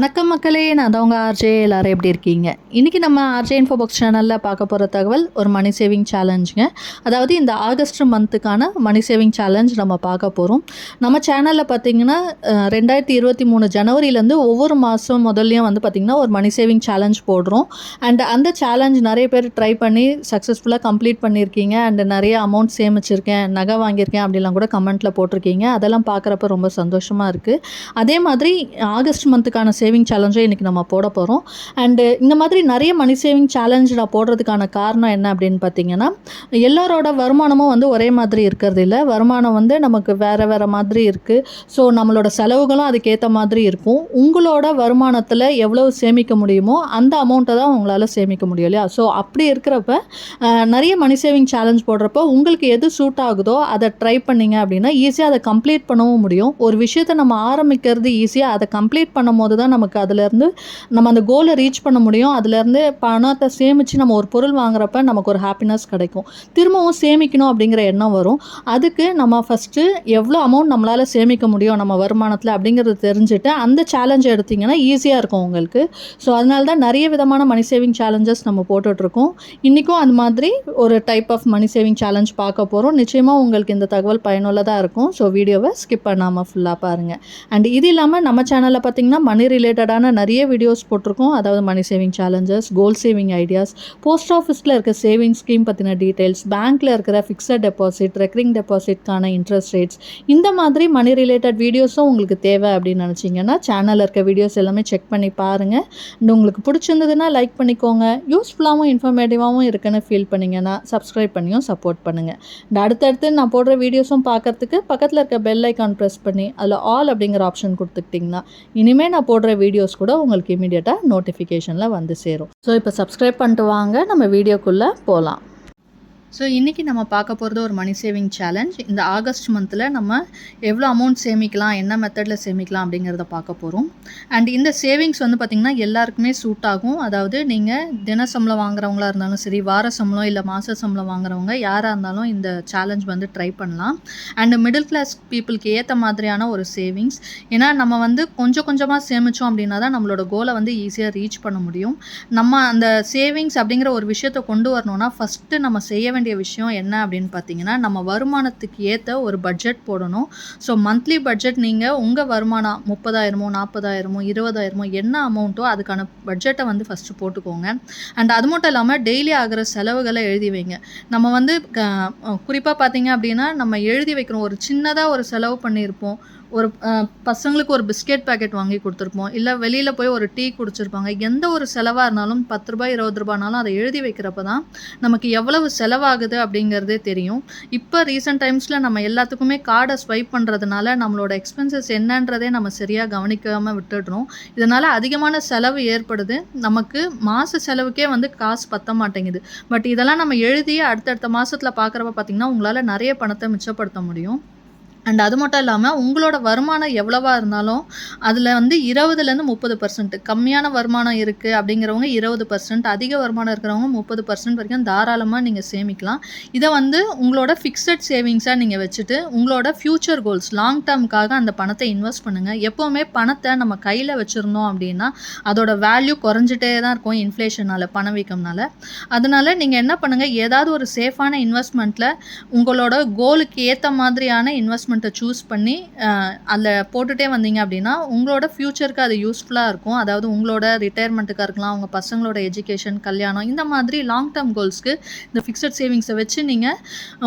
வணக்கம் மக்களே, நான் தான் உங்கள் ஆர்ஜே. எல்லோரும் எப்படி இருக்கீங்க? இன்றைக்கி நம்ம ஆர்ஜே இன்ஃபோ பாக்ஸ் சேனலில் பார்க்க போகிற தகவல் ஒரு மணி சேவிங் சேலஞ்சுங்க. அதாவது இந்த ஆகஸ்ட் மந்த்துக்கான மணி சேவிங் சேலஞ்ச் நம்ம பார்க்க போகிறோம். நம்ம சேனலில் பார்த்திங்கன்னா 2023 ஜனவரியிலேருந்து ஒவ்வொரு மாதம் முதல்லையும் வந்து பார்த்திங்கன்னா ஒரு மணி சேவிங் சேலஞ்ச் போடுறோம். அண்ட் அந்த சேலஞ்ச் நிறைய பேர் ட்ரை பண்ணி சக்ஸஸ்ஃபுல்லாக கம்ப்ளீட் பண்ணியிருக்கீங்க. அண்ட் நிறைய அமௌண்ட் சேமிச்சிருக்கேன், நகை வாங்கியிருக்கேன் அப்படிலாம் கூட கமெண்ட்டில் போட்டிருக்கீங்க. அதெல்லாம் பார்க்குறப்ப ரொம்ப சந்தோஷமாக இருக்குது. அதே மாதிரி ஆகஸ்ட் மந்த்துக்கான சேவிங் சேலஞ்சை இன்றைக்கி நம்ம போட போகிறோம். அண்டு இந்த மாதிரி நிறைய மணி சேவிங் சேலஞ்ச் நான் போடுறதுக்கான காரணம் என்ன அப்படின்னு பார்த்தீங்கன்னா, எல்லாரோட வருமானமும் வந்து ஒரே மாதிரி இருக்கிறது இல்லை. வருமானம் வந்து நமக்கு வேறு வேறு மாதிரி இருக்குது. ஸோ நம்மளோட செலவுகளும் அதுக்கேற்ற மாதிரி இருக்கும். உங்களோட வருமானத்தில் எவ்வளோ சேமிக்க முடியுமோ அந்த அமௌண்ட்டை தான் உங்களால் சேமிக்க முடியும் இல்லையா? ஸோ அப்படி இருக்கிறப்ப நிறைய மணி சேவிங் சேலஞ்ச் போடுறப்போ உங்களுக்கு எது சூட் ஆகுதோ அதை ட்ரை பண்ணிங்க அப்படின்னா ஈஸியாக அதை கம்ப்ளீட் பண்ணவும் முடியும். ஒரு விஷயத்தை நம்ம ஆரம்பிக்கிறது ஈஸியாக, அதை கம்ப்ளீட் பண்ணும் போது தான் நமக்கு அதுலேருந்து நம்ம அந்த கோலை ரீச் பண்ண முடியும். அதுலேருந்து பணத்தை சேமித்து நம்ம ஒரு பொருள் வாங்குறப்ப நமக்கு ஒரு ஹாப்பினஸ் கிடைக்கும். திரும்பவும் சேமிக்கணும் அப்படிங்கிற எண்ணம் வரும். அதுக்கு நம்ம ஃபஸ்ட்டு எவ்வளோ அமௌண்ட் நம்மளால் சேமிக்க முடியும் நம்ம வருமானத்தில் அப்படிங்கிறது தெரிஞ்சுட்டு அந்த சேலஞ்சை எடுத்திங்கன்னா ஈஸியாக இருக்கும் உங்களுக்கு. ஸோ அதனால தான் நிறைய விதமான மணி சேவிங் சேலஞ்சஸ் நம்ம போட்டுட்ருக்கோம். இன்றைக்கும் அந்த மாதிரி ஒரு type of money saving challenge பார்க்க போகிறோம். நிச்சயமாக உங்களுக்கு இந்த தகவல் பயனுள்ளதாக இருக்கும். ஸோ வீடியோவை ஸ்கிப் பண்ணாமல் ஃபுல்லாக பாருங்கள். அண்ட் இது இல்லாமல் நம்ம சேனலில் பார்த்திங்கன்னா மணி ரிலேட்டடான நிறைய வீடியோஸ் போட்டிருக்கோம். அதாவது money saving challenges, goal saving ideas, post ஆஃபீஸில் இருக்க சேவிங் ஸ்கீம் பற்றின டீட்டெயில்ஸ், பேங்க்கில் இருக்கிற ஃபிக்ஸட் டெபாசிட், ரெக்கரிங் டெபாசிட்கான இன்ட்ரெஸ்ட் ரேட்ஸ், இந்த மாதிரி மணி ரிலேட்டட் வீடியோஸும் உங்களுக்கு தேவை அப்படின்னு நினச்சிங்கன்னா சேனலில் இருக்க வீடியோஸ் எல்லாமே செக் பண்ணி பாருங்கள். அண்ட் உங்களுக்கு பிடிச்சிருந்ததுன்னா லைக் பண்ணிக்கோங்க. யூஸ்ஃபுல்லாகவும் இன்ஃபர்மேட்டிவாகவும் இருக்குன்னு ஃபீல் பண்ணிங்கன்னா சப்ஸ்கிரைப் பண்ணியும் சப்போர்ட் பண்ணுங்கள். அண்ட் அடுத்தடுத்து நான் போடுற வீடியோஸும் பார்க்கறதுக்கு பக்கத்தில் இருக்க பெல் ஐக்கான் ப்ரெஸ் பண்ணி அதில் ஆல் அப்படிங்கிற ஆப்ஷன் கொடுத்துக்கிட்டிங்கன்னா இனிமேல் நான் போடுற வீடியோஸ் கூட உங்களுக்கு இமீடியட்டாக நோட்டிஃபிகேஷனில் வந்து சேரும். ஸோ இப்போ சப்ஸ்கிரைப் பண்ணிட்டு வாங்க, நம்ம வீடியோக்குள்ளே போகலாம். ஸோ இன்றைக்கி நம்ம பார்க்க போகிறது ஒரு மணி சேவிங் சேலஞ்ச். இந்த ஆகஸ்ட் மந்தில் நம்ம எவ்வளோ அமௌண்ட் சேமிக்கலாம், என்ன மெத்தடில் சேமிக்கலாம் அப்படிங்கிறத பார்க்க போகிறோம். அண்ட் இந்த சேவிங்ஸ் வந்து பார்த்திங்கன்னா எல்லாருக்குமே சூட் ஆகும். அதாவது நீங்கள் தின சம்பளம் வாங்குறவங்களா இருந்தாலும் சரி, வார சம்பளம் இல்லை மாத சம்பளம் வாங்குறவங்க யாராக இருந்தாலும் இந்த சேலஞ்ச் வந்து ட்ரை பண்ணலாம். அண்டு மிடில் கிளாஸ் பீப்புளுக்கு ஏற்ற மாதிரியான ஒரு சேவிங்ஸ். ஏன்னா நம்ம வந்து கொஞ்சம் கொஞ்சமாக சேமித்தோம் அப்படின்னா தான் நம்மளோட கோலை வந்து ஈஸியாக ரீச் பண்ண முடியும். நம்ம அந்த சேவிங்ஸ் அப்படிங்கிற ஒரு விஷயத்தை கொண்டு வரணும்னா ஃபஸ்ட்டு நம்ம செய்ய வேண்டிய விஷயம் என்ன அப்படின்னு பார்த்தீங்கன்னா, நம்ம வருமானத்துக்கு ஏற்ற ஒரு பட்ஜெட் போடணும். ஸோ மந்த்லி பட்ஜெட் நீங்கள் உங்கள் வருமானம் 30,000 40,000 20,000 என்ன அமௌண்ட்டோ அதுக்கான பட்ஜெட்டை வந்து ஃபஸ்ட்டு போட்டுக்கோங்க. அண்ட் அது மட்டும் இல்லாமல் டெய்லி ஆகிற செலவுகளை எழுதி வைங்க. நம்ம வந்து குறிப்பாக பார்த்தீங்க அப்படின்னா நம்ம எழுதி வைக்கிறோம். ஒரு சின்னதாக ஒரு செலவு பண்ணியிருப்போம். ஒரு பசங்களுக்கு ஒரு பிஸ்கெட் பேக்கெட் வாங்கி கொடுத்துருப்போம், இல்லை வெளியில் போய் ஒரு டீ குடிச்சிருப்பாங்க. எந்த ஒரு செலவாக இருந்தாலும் 10 ரூபாய் 20 ரூபாய்னாலும் அதை எழுதி வைக்கிறப்ப தான் நமக்கு எவ்வளவு செலவாகுது அப்படிங்கிறதே தெரியும். இப்போ ரீசெண்ட் டைம்ஸில் நம்ம எல்லாத்துக்குமே கார்டை ஸ்வைப் பண்ணுறதுனால நம்மளோட எக்ஸ்பென்சஸ் என்னன்றதே நம்ம சரியாக கவனிக்காமல் விட்டுடுறோம். இதனால் அதிகமான செலவு ஏற்படுது. நமக்கு மாத செலவுக்கே வந்து காசு பத்த மாட்டேங்குது. பட் இதெல்லாம் நம்ம எழுதி அடுத்தடுத்த மாதத்தில் பார்க்குறப்ப பார்த்திங்கன்னா உங்களால் நிறைய பணத்தை மிச்சப்படுத்த முடியும். அண்ட் அது மட்டும் இல்லாமல் உங்களோட வருமானம் எவ்வளவா இருந்தாலும் அதில் வந்து 20% 30%, கம்மியான வருமானம் இருக்குது அப்படிங்கிறவங்க 20%, அதிக வருமானம் இருக்கிறவங்க 30% வரைக்கும் தாராளமாக நீங்கள் சேமிக்கலாம். இதை வந்து உங்களோட ஃபிக்ஸட் சேவிங்ஸாக நீங்கள் வச்சுட்டு உங்களோட ஃப்யூச்சர் கோல்ஸ் லாங் டேர்முக்காக அந்த பணத்தை இன்வெஸ்ட் பண்ணுங்கள். எப்போவுமே பணத்தை நம்ம கையில் வச்சுருந்தோம் அப்படின்னா அதோட வேல்யூ குறைஞ்சிட்டே தான் இருக்கும் இன்ஃப்ளேஷனால், பணவீக்கம்னால. அதனால் நீங்கள் என்ன பண்ணுங்கள், ஏதாவது ஒரு சேஃபான இன்வெஸ்ட்மெண்ட்டில் உங்களோட கோலுக்கு ஏற்ற மாதிரியான இன்வெஸ்ட்மெண்ட் சூஸ் பண்ணி அதில் போட்டுகிட்டே வந்தீங்க அப்படின்னா உங்களோட ஃப்யூச்சருக்கு அது யூஸ்ஃபுல்லாக இருக்கும். அதாவது உங்களோட ரிட்டையர்மெண்ட்டுக்காக இருக்கலாம், உங்கள் பசங்களோட எஜுகேஷன், கல்யாணம், இந்த மாதிரி லாங் டேர்ம் கோல்ஸ்க்கு இந்த ஃபிக்ஸட் சேவிங்ஸை வச்சு நீங்கள்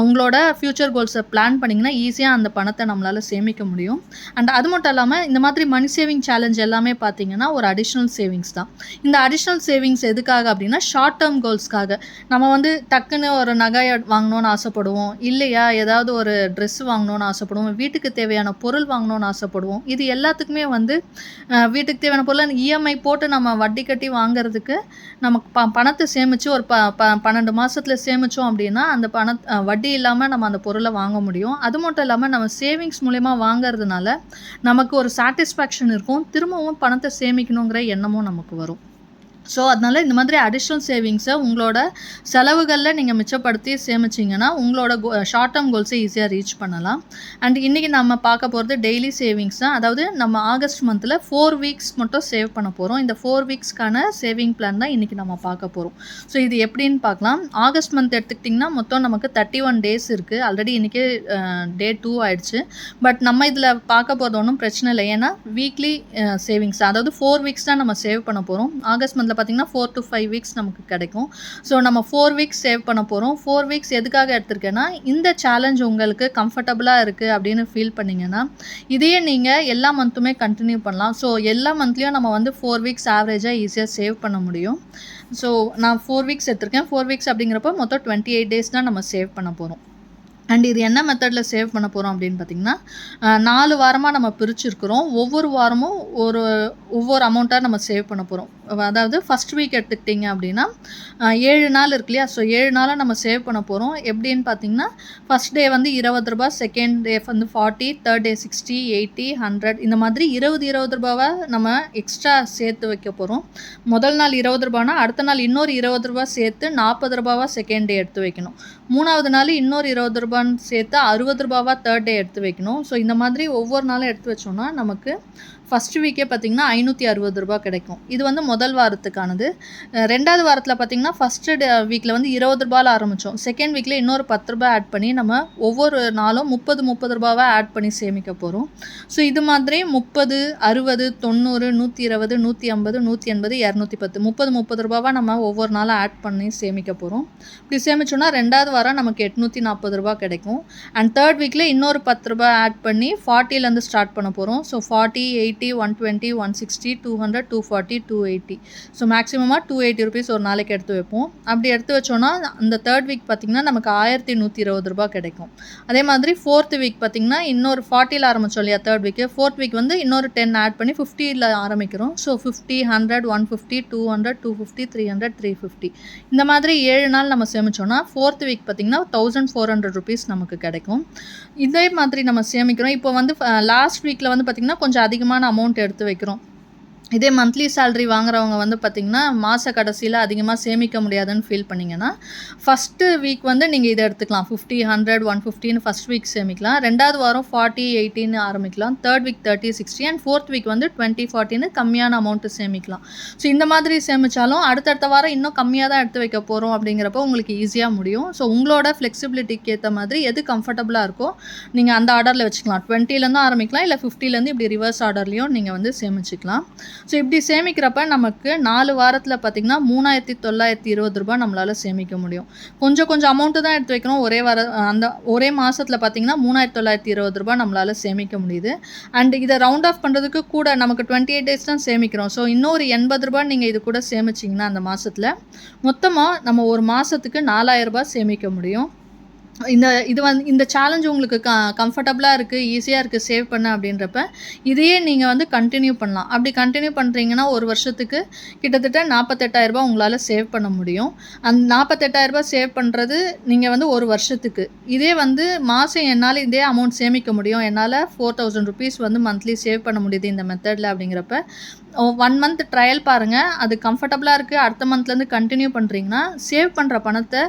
உங்களோட ஃப்யூச்சர் கோல்ஸை பிளான் பண்ணிங்கன்னா ஈஸியாக அந்த பணத்தை நம்மளால் சேமிக்க முடியும். அண்ட் அது மட்டும் இல்லாமல் இந்த மாதிரி மணி சேவிங் சேலஞ்ச் எல்லாமே பார்த்தீங்கன்னா ஒரு அடிஷ்னல் சேவிங்ஸ் தான். இந்த அடிஷ்னல் சேவிங்ஸ் எதுக்காக அப்படின்னா ஷார்ட் டேர்ம் கோல்ஸ்க்காக. நம்ம வந்து டக்குன்னு ஒரு நகை வாங்கணும்னு ஆசைப்படுவோம், இல்லையா ஏதாவது ஒரு ட்ரெஸ் வாங்கணும்னு ஆசைப்படுவோம், வீட்டுக்கு தேவையான பொருள் வாங்கணும்னு ஆசைப்படுவோம். இது எல்லாத்துக்குமே வந்து வீட்டுக்கு தேவையான பொருள் இஎம்ஐ போட்டு நம்ம வட்டி கட்டி வாங்குறதுக்கு நமக்கு பணத்தை சேமித்து ஒரு 12 மாதத்தில் சேமித்தோம் அப்படின்னா அந்த வட்டி இல்லாமல் நம்ம அந்த பொருளை வாங்க முடியும். அது மட்டும் இல்லாமல் நம்ம சேவிங்ஸ் மூலமா வாங்கிறதுனால நமக்கு ஒரு சாட்டிஸ்ஃபேக்ஷன் இருக்கும். திரும்பவும் பணத்தை சேமிக்கணுங்கிற எண்ணமும் நமக்கு வரும். ஸோ அதனால் இந்த மாதிரி அடிஷ்னல் சேவிங்ஸை உங்களோட செலவுகளில் நீங்கள் மிச்சப்படுத்தி சேமிச்சிங்கன்னா உங்களோட ஷார்ட் டேர்ம் கோல்ஸை ஈஸியாக ரீச் பண்ணலாம். அண்ட் இன்றைக்கி நம்ம பார்க்க போகிறது டெய்லி சேவிங்ஸ் தான். அதாவது நம்ம ஆகஸ்ட் மந்தில் 4 வீக்ஸ் மட்டும் சேவ் பண்ண போகிறோம். இந்த 4 வீக்ஸ்க்கான சேவிங் பிளான் தான் இன்றைக்கி நம்ம பார்க்க போகிறோம். ஸோ இது எப்படின்னு பார்க்கலாம். ஆகஸ்ட் மந்த் எடுத்துக்கிட்டிங்கன்னா மொத்தம் நமக்கு 31 டேஸ் இருக்குது. ஆல்ரெடி இன்றைக்கி டே 2 ஆகிடுச்சு. பட் நம்ம இதில் பார்க்க போகிறது ஒன்றும் பிரச்சனை இல்லை. ஏன்னா வீக்லி சேவிங்ஸ், அதாவது 4 வீக்ஸ் தான் நம்ம சேவ் பண்ண போகிறோம். ஆகஸ்ட் மந்தில் பார்த்திங்கன்னா 4 to 5 வீக்ஸ் நமக்கு கிடைக்கும். ஸோ நம்ம 4 வீக்ஸ் சேவ் பண்ண போகிறோம். 4 வீக்ஸ் எதுக்காக எடுத்திருக்கேன்னா, இந்த சேலஞ்ச் உங்களுக்கு கம்ஃபர்டபுளாக இருக்குது அப்படின்னு ஃபீல் பண்ணிங்கன்னா இதையே நீங்கள் எல்லா மந்த்துமே கண்டினியூ பண்ணலாம். ஸோ எல்லா மந்த்லேயும் நம்ம வந்து 4 வீக்ஸ் ஆவரேஜாக ஈஸியாக சேவ் பண்ண முடியும். ஸோ நான் 4 வீக்ஸ் எடுத்திருக்கேன். 4 வீக்ஸ் அப்படிங்கிறப்ப மொத்தம் 28 டேஸ் தான் நம்ம சேவ் பண்ண போகிறோம். அண்ட் இது என்ன மெத்தடில் சேவ் பண்ண போகிறோம் அப்படின்னு பார்த்திங்கன்னா, 4 வாரமாக நம்ம பிரிச்சுருக்கிறோம். ஒவ்வொரு வாரமும் ஒவ்வொரு அமௌண்ட்டாக நம்ம சேவ் பண்ண போகிறோம். அதாவது ஃபஸ்ட் வீக் எடுத்துக்கிட்டிங்க அப்படின்னா 7 நாள் இருக்கு இல்லையா? ஸோ 7 நாளாக நம்ம சேவ் பண்ண போகிறோம். எப்படின்னு பார்த்திங்கன்னா, ஃபஸ்ட் டே வந்து ₹20, செகண்ட் டே வந்து 40, தேர்ட் டே 60, 80, 100 இந்த மாதிரி ₹20 நம்ம எக்ஸ்ட்ரா சேர்த்து வைக்க போகிறோம். முதல் நாள் ₹20னா அடுத்த நாள் இன்னொரு ₹20 சேர்த்து ₹40 செகண்ட் டே எடுத்து வைக்கணும். 3வது நாள் இன்னொரு ₹20 சேர்த்து ₹60 தேர்ட் டே எடுத்து வைக்கணும். ஸோ இந்த மாதிரி ஒவ்வொரு நாளும் எடுத்து வச்சோன்னா நமக்கு ஃபஸ்ட் வீக்கே பார்த்திங்கன்னா ₹560 கிடைக்கும். இது வந்து முதல் வாரத்துக்கானது. 2வது வாரத்தில் பார்த்திங்கன்னா ஃபஸ்ட்டு வீக்கில் வந்து ₹20 ஆரம்பித்தோம். செகண்ட் வீக்கில் இன்னொரு ₹10 ஆட் பண்ணி நம்ம ஒவ்வொரு நாளும் ₹30 ஆட் பண்ணி சேமிக்க போகிறோம். ஸோ இது மாதிரி 30, 60, 90, 120, 150, 180, 210 ₹30 நம்ம ஒவ்வொரு நாளும் ஆட் பண்ணி சேமிக்க போகிறோம். இப்படி சேமிச்சோன்னா 2வது வாரம் நமக்கு ₹840 கிடைக்கும். அண்ட் தேர்ட் வீக்கில் இன்னொரு ₹10 ஆட் பண்ணி 40லேருந்து ஸ்டார்ட் பண்ண போகிறோம். ஸோ 40, 80, 120, 160, 200, 240, 280. ஸோ மேக்ஸிமமாக ₹280 ஒரு நாளைக்கு எடுத்து வைப்போம். அப்படி எடுத்து வச்சோன்னா அந்த தேர்ட் வீக் பார்த்திங்கன்னா நமக்கு ₹1120 கிடைக்கும். அதே மாதிரி ஃபோர்த் வீக் பார்த்திங்கன்னா இன்னொரு 40ல் ஆரம்பித்தோம் இல்லையா தேர்ட் வீக்கு. ஃபோர்த் வீக் வந்து இன்னொரு 10 ஆட் பண்ணி 50ல் ஆரம்பிக்கிறோம். ஸோ 50, 100, 150, 200, 250, 300, 350 இந்த மாதிரி 7 நாள் நம்ம சேமித்தோன்னா ஃபோர்த் வீக் பார்த்திங்கன்னா ₹1400 நமக்கு கிடைக்கும். இதே மாதிரி நம்ம சேமிக்கிறோம். இப்போ வந்து லாஸ்ட் வீக்கில் வந்து பார்த்திங்கன்னா கொஞ்சம் அதிகமான அமௌண்ட் எடுத்து வைக்கிறோம். இதே மந்த்லி சேலரி வாங்குறவங்க வந்து பார்த்திங்கன்னா மாத கடைசியில் அதிகமாக சேமிக்க முடியாதுன்னு ஃபீல் பண்ணிங்கன்னா ஃபஸ்ட்டு வீக் வந்து நீங்கள் இதை எடுத்துக்கலாம். 50, 100, 150ன்னு ஃபஸ்ட் வீக் சேமிக்கலாம். 2வது வாரம் 40, 80ன்னு ஆரம்பிக்கலாம். Third week 30, 60 and fourth week வந்து 20, 40ன்னு கம்மியான அமௌண்ட்டு சேமிக்கலாம். ஸோ இந்த மாதிரி சேமித்தாலும் அடுத்தடுத்த வாரம் இன்னும் கம்மியாக தான் எடுத்து வைக்க போகிறோம் அப்படிங்கிறப்போ உங்களுக்கு ஈஸியாக முடியும். ஸோ உங்களோட ஃப்ளெக்சிபிலிட்டிக்கு ஏற்ற மாதிரி எது கம்ஃபர்டபுளாக இருக்கோ நீங்கள் அந்த ஆர்டரில் வச்சுக்கலாம். 20லேருந்து ஆரம்பிக்கலாம், இல்லை 50லேருந்து இப்படி ரிவர்ஸ் ஆர்டர்லேயும் நீங்கள் வந்து சேமிச்சிக்கலாம். ஸோ இப்படி சேமிக்கிறப்ப நமக்கு 4 வாரத்தில் பார்த்திங்கன்னா ₹3920 நம்மளால் சேமிக்க முடியும். கொஞ்சம் அமௌண்ட்டு தான் எடுத்து வைக்கணும். ஒரே மாதத்தில் பார்த்திங்கன்னா ₹3920 நம்மளால் சேமிக்க முடியுது. அண்ட் இதை ரவுண்ட் ஆஃப் பண்ணுறதுக்கு கூட நமக்கு 28 டேஸ் தான் சேமிக்கிறோம். ஸோ இன்னொரு ₹80 நீங்கள் இது கூட சேமிச்சிங்கன்னா அந்த மாதத்தில் மொத்தமாக நம்ம ஒரு மாதத்துக்கு ₹4000 சேமிக்க முடியும். இந்த சேலஞ்ச் உங்களுக்கு கம்ஃபர்டபுளாக இருக்குது, ஈஸியாக இருக்குது சேவ் பண்ண அப்படின்றப்ப இதையே நீங்கள் வந்து கண்டினியூ பண்ணலாம். அப்படி கண்டினியூ பண்ணுறீங்கன்னா ஒரு வருஷத்துக்கு கிட்டத்தட்ட ₹48,000 உங்களால் சேவ் பண்ண முடியும். அந்த ₹48,000 சேவ் பண்ணுறது நீங்கள் வந்து ஒரு வருஷத்துக்கு. இதே வந்து மாதம் என்னால் இதே அமௌண்ட் சேமிக்க முடியும், என்னால் ₹4000 வந்து மந்த்லி சேவ் பண்ண முடியுது இந்த மெத்தடில் அப்படிங்கிறப்ப 1 மந்த் ட்ரையல் பாருங்கள். அது கம்ஃபர்டபுளாக இருக்குது, அடுத்த மந்த்லேருந்து கண்டினியூ பண்ணுறீங்கன்னா சேவ் பண்ணுற பணத்தை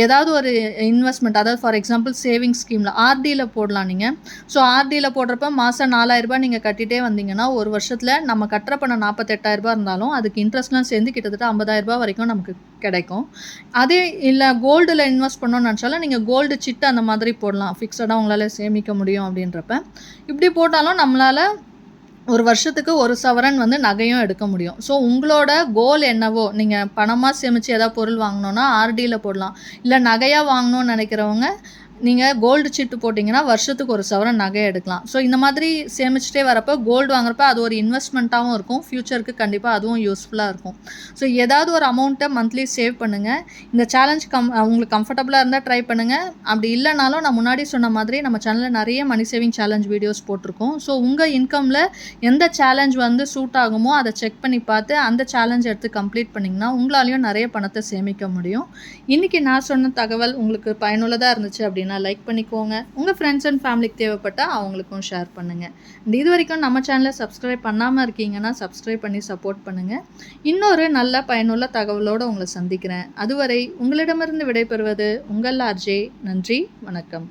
ஏதாவது ஒரு இன்வெஸ்ட்மெண்ட், அதாவது ஃபார் எக்ஸாம்பிள் சேவிங் ஸ்கீமில் ஆர்டியில் போடலாம் நீங்கள். ஸோ ஆர்டியில் போடுறப்ப மாதம் ₹4000 நீங்கள் கட்டிகிட்டே வந்தீங்கன்னா ஒரு வருஷத்தில் நம்ம கட்டுற பணம் ₹48,000 இருந்தாலும் அதுக்கு இன்ட்ரெஸ்ட்லாம் சேர்ந்து கிட்டத்தட்ட ₹50,000 வரைக்கும் நமக்கு கிடைக்கும். அதே இல்லை கோல்டில் இன்வெஸ்ட் பண்ணணும்னு நினச்சாலும் நீங்கள் கோல்டு சிட்டு அந்த மாதிரி போடலாம். ஃபிக்ஸடாக உங்களால் சேமிக்க முடியும் அப்படின்றப்ப இப்படி போட்டாலும் நம்மளால் ஒரு வருஷத்துக்கு 1 சவரன் வந்து நகையும் எடுக்க முடியும். ஸோ உங்களோட கோல் என்னவோ, நீங்கள் பணமாக சேமித்து ஏதாவது பொருள் வாங்கணுன்னா ஆர்டியில் போடலாம். இல்லை நகையாக வாங்கணும்னு நினைக்கிறவங்க நீங்கள் கோல்டு சீட்டு போட்டிங்கன்னா வருஷத்துக்கு 1 சவரன் நகை எடுக்கலாம். ஸோ இந்த மாதிரி சேமிச்சுட்டே வரப்போ கோல்டு வாங்குறப்ப அது ஒரு இன்வெஸ்ட்மெண்ட்டாகவும் இருக்கும். ஃப்யூச்சருக்கு கண்டிப்பாக அதுவும் யூஸ்ஃபுல்லாக இருக்கும். ஸோ ஏதாவது ஒரு அமௌண்ட்டை மந்த்லி சேவ் பண்ணுங்கள். இந்த சேலஞ்ச் உங்களுக்கு கம்ஃபர்டபுளாக இருந்தால் ட்ரை பண்ணுங்கள். அப்படி இல்லைனாலும் நான் முன்னாடி சொன்ன மாதிரி நம்ம சேனலில் நிறைய மணி சேவிங் சேலஞ்ச் வீடியோஸ் போட்டிருக்கோம். ஸோ உங்கள் இன்கமில் எந்த சேலஞ்ச் வந்து சூட் ஆகுமோ அதை செக் பண்ணி பார்த்து அந்த சேலஞ்ச் எடுத்து கம்ப்ளீட் பண்ணிங்கன்னா உங்களாலையும் நிறைய பணத்தை சேமிக்க முடியும். இன்றைக்கி நான் சொன்ன தகவல் உங்களுக்கு பயனுள்ளதாக இருந்துச்சு அப்படின்னு அப்படின்னா லைக் பண்ணிக்கோங்க. உங்கள் ஃப்ரெண்ட்ஸ் அண்ட் ஃபேமிலிக்கு தேவைப்பட்டால் அவங்களுக்கும் ஷேர் பண்ணுங்கள். இது வரைக்கும் நம்ம சேனலை சப்ஸ்கிரைப் பண்ணாமல் இருக்கீங்கன்னா சப்ஸ்கிரைப் பண்ணி சப்போர்ட் பண்ணுங்கள். இன்னொரு நல்ல பயனுள்ள தகவலோடு உங்களை சந்திக்கிறேன். அதுவரை உங்களிடமிருந்து விடைபெறுவது உங்கள் ஆர்ஜே. நன்றி, வணக்கம்.